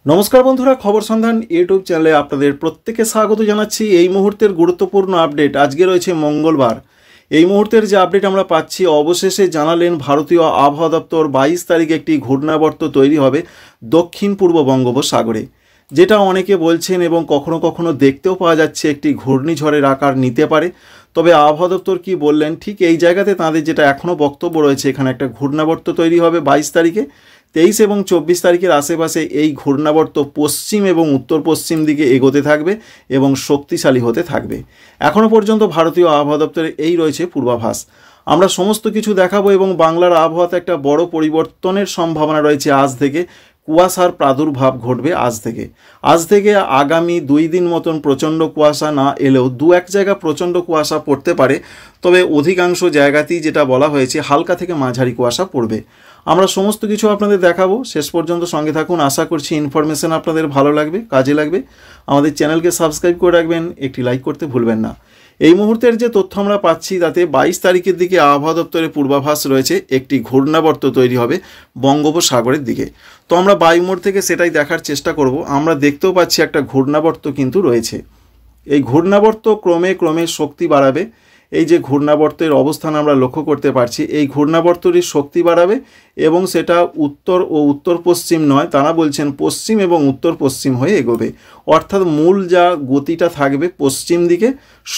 নমস্কার বন্ধুরা, খবর সন্ধান ইউটিউব চ্যানেলে আপনাদের প্রত্যেককে স্বাগত জানাচ্ছি। এই মুহূর্তের গুরুত্বপূর্ণ আপডেট। আজকে রয়েছে মঙ্গলবার। এই মুহূর্তের যে আপডেট আমরা পাচ্ছি, অবশেষে জানালেন ভারতীয় আবহাওয়া দপ্তর 22 তারিখে একটি ঘূর্ণাবর্ত তৈরি হবে দক্ষিণ পূর্ব বঙ্গোপসাগরে, যেটা অনেকে বলছেন এবং কখনো কখনো দেখতেও পাওয়া যাচ্ছে একটি ঘূর্ণিঝড়ের আকার নিতে পারে। তবে আবহাওয়া দপ্তর কী বললেন, ঠিক এই জায়গাতে তাদের যেটা এখনও বক্তব্য রয়েছে, এখানে একটা ঘূর্ণাবর্ত তৈরি হবে 22 তারিখে। 23 এবং 24 তারিখের আশেপাশে এই ঘূর্ণাবর্ত পশ্চিম এবং উত্তর পশ্চিম দিকে এগোতে থাকবে এবং শক্তিশালী হতে থাকবে। এখনও পর্যন্ত ভারতীয় আবহাওয়া দপ্তরে এই রয়েছে পূর্বাভাস। আমরা সমস্ত কিছু দেখাবো এবং বাংলার আবহাওয়াতে একটা বড় পরিবর্তনের সম্ভাবনা রয়েছে আজ থেকে। কুয়াশার প্রাদুর্ভাব ঘটবে আজ থেকে আগামী 2 দিন মতন প্রচণ্ড কুয়াশা না এলেও দু এক জায়গা প্রচণ্ড কুয়াশা পড়তে পারে। তবে অধিকাংশ জায়গাতেই যেটা বলা হয়েছে হালকা থেকে মাঝারি কুয়াশা পড়বে। আমরা সমস্ত কিছু আপনাদের দেখাবো, শেষ পর্যন্ত সঙ্গে থাকুন। আশা করছি ইনফরমেশন আপনাদের ভালো লাগবে, কাজে লাগবে। আমাদের চ্যানেলকে সাবস্ক্রাইব করে রাখবেন, একটি লাইক করতে ভুলবেন না। এই মুহূর্তের যে তথ্য আমরা পাচ্ছি তাতে 22 তারিখের দিকে আবহাওয়া দপ্তরের পূর্বাভাস রয়েছে একটি ঘূর্ণাবর্ত তৈরি হবে বঙ্গোপসাগরের দিকে। তো আমরা বায়ুমোড় থেকে সেটাই দেখার চেষ্টা করব। আমরা দেখতেও পাচ্ছি একটা ঘূর্ণাবর্ত কিন্তু রয়েছে। এই ঘূর্ণাবর্ত ক্রমে ক্রমে শক্তি বাড়াবে। এই যে ঘূর্ণাবর্তের অবস্থান আমরা লক্ষ্য করতে পারছি, এই ঘূর্ণাবর্তটি শক্তি বাড়াবে এবং সেটা উত্তর ও উত্তর পশ্চিম নয়, তারা বলছেন পশ্চিম এবং উত্তর পশ্চিম হয়ে এগোবে। অর্থাৎ মূল যা গতিটা থাকবে পশ্চিম দিকে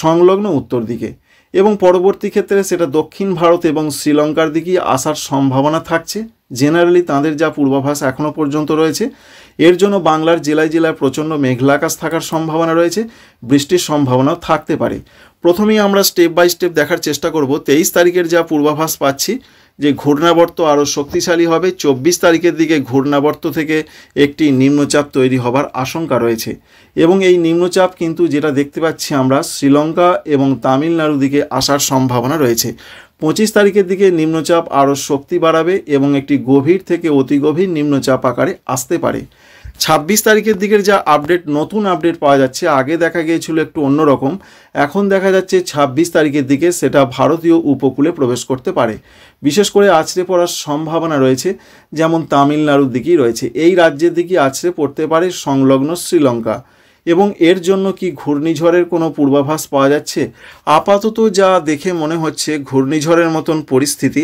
সংলগ্ন উত্তর দিকে, এবং পরবর্তী ক্ষেত্রে সেটা দক্ষিণ ভারত এবং শ্রীলঙ্কার দিকেই আসার সম্ভাবনা থাকছে। জেনারেলি তাদের যা পূর্বাভাস এখনও পর্যন্ত রয়েছে, এর জন্য বাংলার জেলায় জেলায় প্রচণ্ড মেঘলা আকাশ থাকার সম্ভাবনা রয়েছে, বৃষ্টির সম্ভাবনাও থাকতে পারে। প্রথমেই আমরা স্টেপ বাই স্টেপ দেখার চেষ্টা করব। 23 তারিখের যা পূর্বাভাস পাচ্ছি যে ঘূর্ণাবর্ত আরও শক্তিশালী হবে। 24 তারিখের দিকে ঘূর্ণাবর্ত থেকে একটি নিম্নচাপ তৈরি হবার আশঙ্কা রয়েছে, এবং এই নিম্নচাপ কিন্তু যেটা দেখতে পাচ্ছি আমরা শ্রীলঙ্কা এবং তামিলনাড়ুর দিকে আসার সম্ভাবনা রয়েছে। 25 তারিখের দিকে নিম্নচাপ আরও শক্তি বাড়াবে এবং একটি গভীর থেকে অতি গভীর নিম্নচাপ আকারে আসতে পারে। 26 তারিখের দিকের যা আপডেট, নতুন আপডেট পাওয়া যাচ্ছে, আগে দেখা গিয়েছিল একটু অন্যরকম, এখন দেখা যাচ্ছে 26 তারিখের দিকে সেটা ভারতীয় উপকূলে প্রবেশ করতে পারে। বিশেষ করে আছড়ে পড়ার সম্ভাবনা রয়েছে, যেমন তামিলনাড়ুর দিকেই রয়েছে। এই রাজ্যের দিকে আছড়ে পড়তে পারে সংলগ্ন শ্রীলঙ্কা। এবং এর জন্য কি ঘূর্ণিঝড়ের কোনো পূর্বাভাস পাওয়া যাচ্ছে? আপাতত যা দেখে মনে হচ্ছে ঘূর্ণিঝড়ের মতন পরিস্থিতি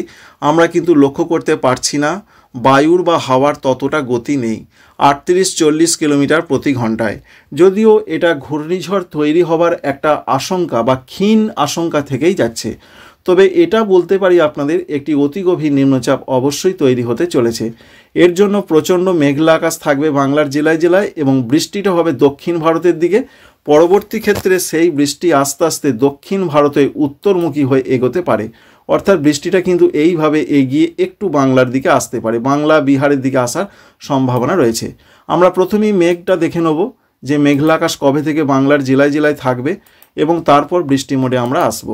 আমরা কিন্তু লক্ষ্য করতে পারছি না। বায়ুর বা হাওয়ার ততটা গতি নেই, 38-40 কিলোমিটার প্রতি ঘন্টায়। যদিও এটা ঘূর্ণিঝড় তৈরি হবার একটা আশঙ্কা বা ক্ষীণ আশঙ্কা থেকেই যাচ্ছে, তবে এটা বলতে পারি আপনাদের একটি অতি গভীর নিম্নচাপ অবশ্যই তৈরি হতে চলেছে। এর জন্য প্রচণ্ড মেঘলা আকাশ থাকবে বাংলার জেলায় জেলায়, এবং বৃষ্টিটা হবে দক্ষিণ ভারতের দিকে। পরবর্তী ক্ষেত্রে সেই বৃষ্টি আস্তে আস্তে দক্ষিণ ভারতের উত্তরমুখী হয়ে এগোতে পারে। অর্থাৎ বৃষ্টিটা কিন্তু এইভাবে এগিয়ে একটু বাংলার দিকে আসতে পারে, বাংলা বিহারের দিকে আসার সম্ভাবনা রয়েছে। আমরা প্রথমেই মেঘটা দেখে নেব যে মেঘলা আকাশ কবে থেকে বাংলার জেলায় জেলায় থাকবে, এবং তারপর বৃষ্টি মোডে আমরা আসব।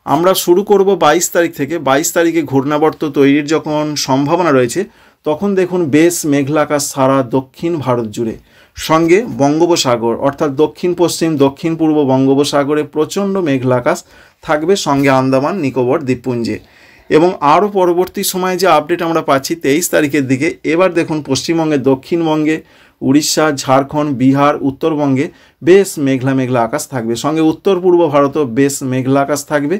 আমরা শুরু করব 22 তারিখ থেকে। 22 তারিখে ঘূর্ণাবর্ত তৈরির যখন সম্ভাবনা রয়েছে, তখন দেখুন বেশ মেঘলা আকাশ সারা দক্ষিণ ভারত জুড়ে, সঙ্গে বঙ্গোপসাগর অর্থাৎ দক্ষিণ পশ্চিম দক্ষিণ পূর্ব বঙ্গোপসাগরে প্রচণ্ড মেঘলা আকাশ থাকবে, সঙ্গে আন্দামান নিকোবর দ্বীপপুঞ্জে। এবং আরও পরবর্তী সময়ে যে আপডেট আমরা পাচ্ছি 23 তারিখের দিকে, এবার দেখুন পশ্চিমবঙ্গে, দক্ষিণবঙ্গে, উড়িষ্যা, ঝাড়খণ্ড, বিহার, উত্তরবঙ্গে বেশ মেঘলা মেঘলা আকাশ থাকবে, সঙ্গে উত্তর পূর্ব ভারতেও বেশ মেঘলা আকাশ থাকবে।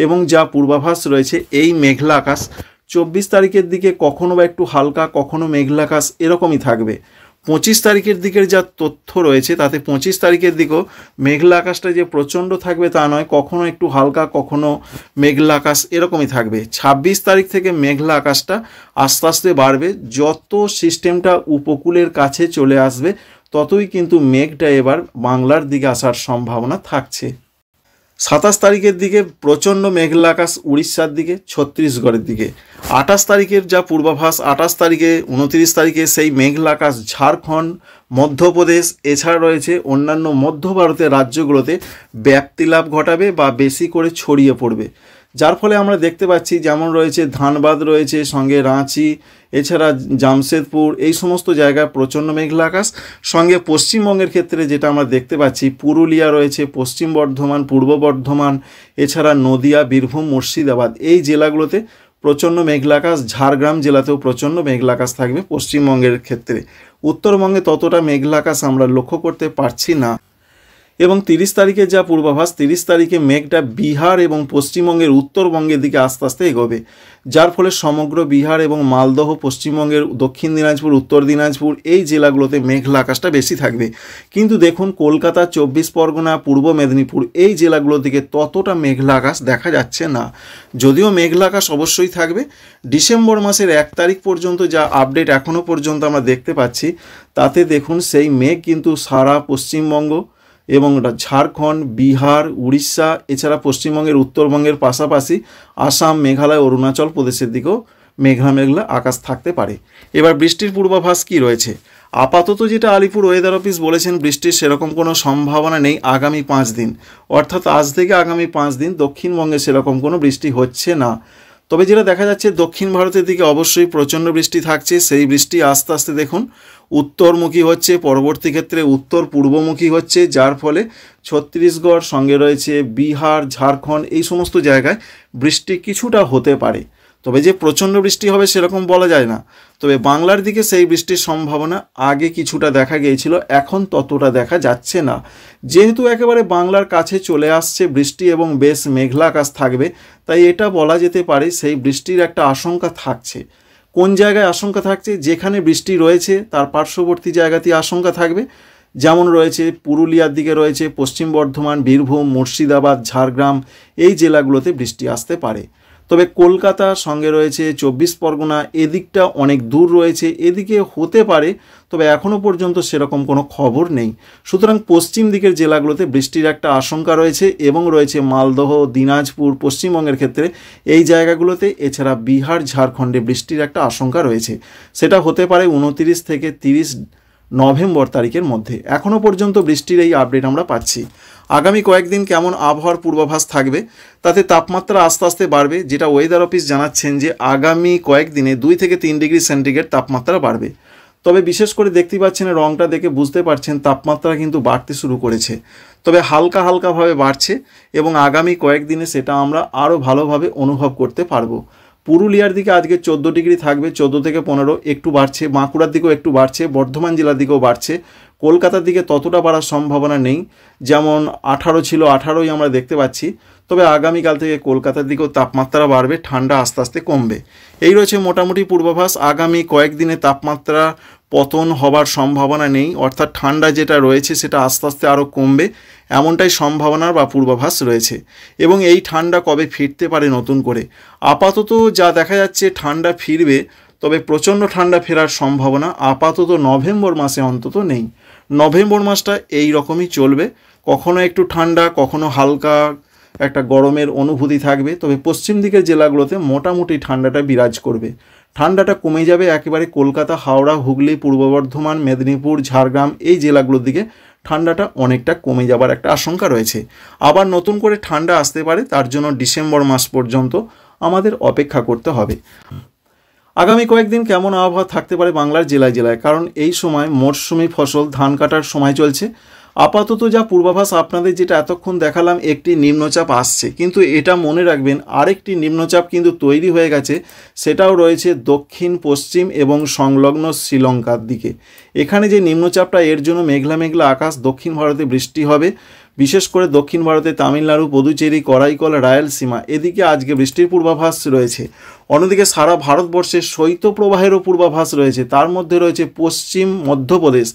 এবং যা পূর্বাভাস রয়েছে এই মেঘলা আকাশ 24 তারিখের দিকে কখনো বা একটু হালকা, কখনো মেঘলা আকাশ এরকমই থাকবে। 25 তারিখের দিকের যা তথ্য রয়েছে তাতে 25 তারিখের দিকেও মেঘলা আকাশটা যে প্রচণ্ড থাকবে তা নয়, কখনো একটু হালকা, কখনো মেঘলা আকাশ এরকমই থাকবে। 26 তারিখ থেকে মেঘলা আকাশটা আস্তে আস্তে বাড়বে। যত সিস্টেমটা উপকূলের কাছে চলে আসবে ততই কিন্তু মেঘটা এবার বাংলার দিকে আসার সম্ভাবনা থাকছে। 27 তারিখের দিকে প্রচণ্ড মেঘলা আকাশ উড়িষ্যার দিকে, ছত্তিশগড়ের দিকে। 28 তারিখের যা পূর্বাভাস, 28 তারিখে 29 তারিখে সেই মেঘলা আকাশ ঝাড়খণ্ড, মধ্যপ্রদেশ এছাড়া রয়েছে অন্যান্য মধ্য ভারতের রাজ্যগুলোতে ব্যাপ্তি লাভ ঘটাবে বা বেশি করে ছড়িয়ে পড়বে। যার ফলে আমরা দেখতে পাচ্ছি যেমন রয়েছে ধানবাদ রয়েছে, সঙ্গে রাঁচি, এছাড়া জামশেদপুর, এই সমস্ত জায়গায় প্রচণ্ড মেঘলা আকাশ। সঙ্গে পশ্চিমবঙ্গের ক্ষেত্রে যেটা আমরা দেখতে পাচ্ছি, পুরুলিয়া রয়েছে, পশ্চিম বর্ধমান, পূর্ব বর্ধমান, এছাড়া নদিয়া, বীরভূম, মুর্শিদাবাদ, এই জেলাগুলোতে প্রচণ্ড মেঘলা আকাশ। ঝাড়গ্রাম জেলাতেও প্রচণ্ড মেঘলা আকাশ থাকবে পশ্চিমবঙ্গের ক্ষেত্রে। উত্তরবঙ্গে ততটা মেঘলা আকাশ আমরা লক্ষ্য করতে পারছি না। এবং 30 তারিখে যা পূর্বাভাস, 30 তারিখে মেঘটা বিহার এবং পশ্চিমবঙ্গের উত্তরবঙ্গের দিকে আস্তে আস্তে এগোবে, যার ফলে সমগ্র বিহার এবং মালদহ, পশ্চিমবঙ্গের দক্ষিণ দিনাজপুর, উত্তর দিনাজপুর এই জেলাগুলোতে মেঘলা আকাশটা বেশি থাকবে। কিন্তু দেখুন কলকাতা, 24 পরগনা, পূর্ব মেদিনীপুর এই জেলাগুলোর দিকে ততটা মেঘলা আকাশ দেখা যাচ্ছে না। যদিও মেঘলা আকাশ অবশ্যই থাকবে। ডিসেম্বর মাসের 1 তারিখ পর্যন্ত যা আপডেট এখনও পর্যন্ত আমরা দেখতে পাচ্ছি, তাতে দেখুন সেই মেঘ কিন্তু সারা পশ্চিমবঙ্গ এবং ঝাড়খণ্ড, বিহার, উড়িষ্যা, এছাড়া পশ্চিমবঙ্গের উত্তরবঙ্গের পাশাপাশি আসাম, মেঘালয়, অরুণাচল প্রদেশের দিকেও মেঘলা মেঘলা আকাশ থাকতে পারে। এবার বৃষ্টির পূর্বাভাস কি রয়েছে? আপাতত যেটা আলিপুর ওয়েদার অফিস বলেছেন, বৃষ্টির সেরকম কোনো সম্ভাবনা নেই আগামী 5 দিন, অর্থাৎ আজ থেকে আগামী 5 দিন দক্ষিণবঙ্গে সেরকম কোনো বৃষ্টি হচ্ছে না। তবে যেটা দেখা যাচ্ছে দক্ষিণ ভারতের দিকে অবশ্যই প্রচণ্ড বৃষ্টি থাকছে। সেই বৃষ্টি আস্তে আস্তে দেখুন উত্তরমুখী হচ্ছে, পরবর্তী ক্ষেত্রে উত্তর পূর্বমুখী হচ্ছে, যার ফলে ছত্তিশগড় সঙ্গে রয়েছে বিহার, ঝাড়খণ্ড এই সমস্ত জায়গায় বৃষ্টি কিছুটা হতে পারে। তবে যে প্রচণ্ড বৃষ্টি হবে সেরকম বলা যায় না। তবে বাংলার দিকে সেই বৃষ্টির সম্ভাবনা আগে কিছুটা দেখা গিয়েছিল, এখন ততটা দেখা যাচ্ছে না। যেহেতু একেবারে বাংলার কাছে চলে আসছে বৃষ্টি এবং বেশ মেঘলা আকাশ থাকবে, তাই এটা বলা যেতে পারে সেই বৃষ্টির একটা আশঙ্কা থাকছে। কোন জায়গায় আশঙ্কা থাকছে? যেখানে বৃষ্টি রয়েছে তার পার্শ্ববর্তী জায়গাতেই আশঙ্কা থাকবে। যেমন রয়েছে পুরুলিয়ার দিকে রয়েছে, পশ্চিম বর্ধমান, বীরভূম, মুর্শিদাবাদ, ঝাড়গ্রাম এই জেলাগুলোতে বৃষ্টি আসতে পারে। তবে কলকাতার সঙ্গে রয়েছে 24 পরগনা, এদিকটা অনেক দূর রয়েছে, এদিকে হতে পারে, তবে এখনও পর্যন্ত সেরকম কোনো খবর নেই। সুতরাং পশ্চিম দিকের জেলাগুলোতে বৃষ্টির একটা আশঙ্কা রয়েছে এবং রয়েছে মালদহ, দিনাজপুর, পশ্চিমবঙ্গের ক্ষেত্রে এই জায়গাগুলোতে, এছাড়া বিহার, ঝাড়খণ্ডে বৃষ্টির একটা আশঙ্কা রয়েছে। সেটা হতে পারে 29 থেকে 30 নভেম্বর তারিখের মধ্যে। এখনও পর্যন্ত বৃষ্টির এই আপডেট আমরা পাচ্ছি। আগামী কয়েকদিন কেমন আবহাওয়ার পূর্বাভাস থাকবে, তাতে তাপমাত্রা আস্তে আস্তে বাড়বে। যেটা ওয়েদার অফিস জানাচ্ছেন যে আগামী কয়েকদিনে 2 থেকে 3 ডিগ্রি সেন্টিগ্রেড তাপমাত্রা বাড়বে। তবে বিশেষ করে দেখতে পাচ্ছেন, রংটা দেখে বুঝতে পারছেন তাপমাত্রা কিন্তু বাড়তে শুরু করেছে, তবে হালকা হালকাভাবে বাড়ছে এবং আগামী কয়েকদিনে সেটা আমরা আরও ভালোভাবে অনুভব করতে পারবো। পুরুলিয়ার দিকে আজকে 14 ডিগ্রি থাকবে, 14 থেকে 15 একটু বাড়ছে, বাঁকুড়ার দিকেও একটু বাড়ছে, বর্ধমান জেলার দিকেও বাড়ছে। কলকাতার দিকে ততটা বাড়ার সম্ভাবনা নেই, যেমন 18 ছিল 18ই আমরা দেখতে পাচ্ছি। তবে আগামীকাল থেকে কলকাতার দিকেও তাপমাত্রা বাড়বে, ঠান্ডা আস্তে আস্তে কমবে। এই রয়েছে মোটামুটি পূর্বাভাস। আগামী কয়েকদিনে তাপমাত্রা পতন হবার সম্ভাবনা নেই, অর্থাৎ ঠান্ডা যেটা রয়েছে সেটা আস্তে আস্তে আরও কমবে, এমনটাই সম্ভাবনার বা পূর্বাভাস রয়েছে। এবং এই ঠান্ডা কবে ফিরতে পারে নতুন করে? আপাতত যা দেখা যাচ্ছে ঠান্ডা ফিরবে, তবে প্রচণ্ড ঠান্ডা ফেরার সম্ভাবনা আপাতত নভেম্বর মাসে অন্তত নেই। নভেম্বর মাসটা এই রকমই চলবে, কখনো একটু ঠান্ডা, কখনো হালকা একটা গরমের অনুভূতি থাকবে। তবে পশ্চিম দিকের জেলাগুলোতে মোটামুটি ঠান্ডাটা বিরাজ করবে। ঠান্ডাটা কমে যাবে একেবারে কলকাতা, হাওড়া, হুগলি, পূর্ব বর্ধমান, মেদিনীপুর, ঝাড়গ্রাম এই জেলাগুলোর দিকে ঠান্ডাটা অনেকটা কমে যাবার একটা আশঙ্কা রয়েছে। আবার নতুন করে ঠান্ডা আসতে পারে, তার জন্য ডিসেম্বর মাস পর্যন্ত আমাদের অপেক্ষা করতে হবে। আগামী কয়েকদিন কেমন আবহাওয়া থাকতে পারে বাংলার জেলায় জেলায়, কারণ এই সময় মরশুমি ফসল ধান কাটার সময় চলছে। আপাতত যা পূর্বাভাস আপনাদের যেটা এতক্ষণ দেখালাম, একটি নিম্নচাপ আসছে, কিন্তু এটা মনে রাখবেন আরেকটি নিম্নচাপ কিন্তু তৈরি হয়ে গেছে, সেটাও রয়েছে দক্ষিণ পশ্চিম এবং সংলগ্ন শ্রীলঙ্কার দিকে। এখানে যে নিম্নচাপটা, এর জন্য মেঘলা মেঘলা আকাশ, দক্ষিণ ভারতে বৃষ্টি হবে, বিশেষ করে দক্ষিণ ভারতে তামিলনাড়ু, পুদুচেরি, করাইকল, রায়লসীমা এদিকে আজকে বৃষ্টির পূর্বাভাস রয়েছে। অন্যদিকে সারা ভারতবর্ষে শৈত্যপ্রবাহেরও পূর্বাভাস রয়েছে, তার মধ্যে রয়েছে পশ্চিম মধ্যপ্রদেশ,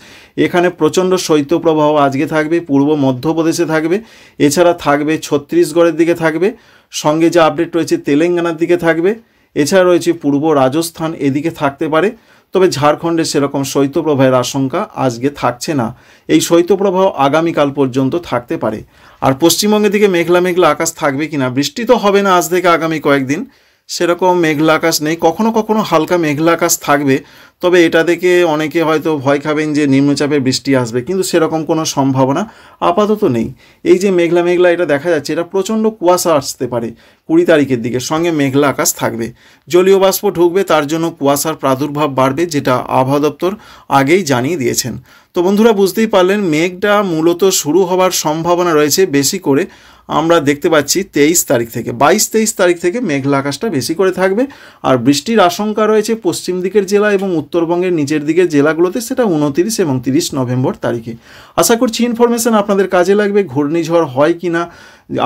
এখানে প্রচণ্ড শৈত্যপ্রবাহ আজকে থাকবে, পূর্ব মধ্যপ্রদেশে থাকবে, এছাড়া থাকবে ছত্তিশগড়ের দিকে থাকবে, সঙ্গে যে আপডেট রয়েছে তেলেঙ্গানার দিকে থাকবে, এছাড়া রয়েছে পূর্ব রাজস্থান এদিকে থাকতে পারে। তবে ঝাড়খণ্ডে সেরকম শৈত্যপ্রবাহের আশঙ্কা আজকে থাকছে না, এই শৈত্যপ্রবাহ আগামীকাল পর্যন্ত থাকতে পারে। আর পশ্চিমবঙ্গের দিকে মেঘলা মেঘলা আকাশ থাকবে কিনা, বৃষ্টি তো হবে না আজ থেকে আগামী কয়েকদিন, সেরকম মেঘলা আকাশ নেই, কখনো কখনো হালকা মেঘলা আকাশ থাকবে। তবে এটা দেখে অনেকে হয়তো ভয় খাবেন যে নিম্নচাপে বৃষ্টি আসবে, কিন্তু সেরকম কোনো সম্ভাবনা আপাতত নেই। এই যে মেঘলা মেঘলা এটা দেখা যাচ্ছে, এটা প্রচণ্ড কুয়াশা আসতে পারে 20 তারিখের দিকে, সঙ্গে মেঘলা আকাশ থাকবে, জলীয় বাষ্প ঢুকবে, তার জন্য কুয়াশার প্রাদুর্ভাব বাড়বে, যেটা আবহাওয়া দপ্তর আগেই জানিয়ে দিয়েছেন। তো বন্ধুরা বুঝতেই পারলেন, মেঘটা মূলত শুরু হওয়ার সম্ভাবনা রয়েছে বেশি করে আমরা দেখতে পাচ্ছি 23 তারিখ থেকে 22-23 তারিখ থেকে মেঘলা আকাশটা বেশি করে থাকবে। আর বৃষ্টির আশঙ্কা রয়েছে পশ্চিম দিকের জেলা এবং উত্তরবঙ্গের নিচের দিকের জেলাগুলোতে, সেটা 29 এবং 30 নভেম্বর তারিখে। আশা করছি ইনফরমেশন আপনাদের কাজে লাগবে। ঘূর্ণিঝড় হয় কি না,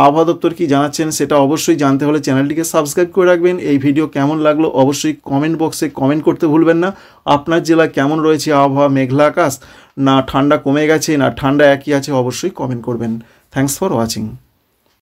আবহাওয়া দপ্তর কি জানাচ্ছেন সেটা অবশ্যই জানতে হলে চ্যানেলটিকে সাবস্ক্রাইব করে রাখবেন। এই ভিডিও কেমন লাগলো অবশ্যই কমেন্ট বক্সে কমেন্ট করতে ভুলবেন না। আপনার জেলায় কেমন রয়েছে আবহাওয়া, মেঘলা আকাশ না ঠান্ডা কমে গেছে না ঠান্ডা একই আছে, অবশ্যই কমেন্ট করবেন। Thanks for watching.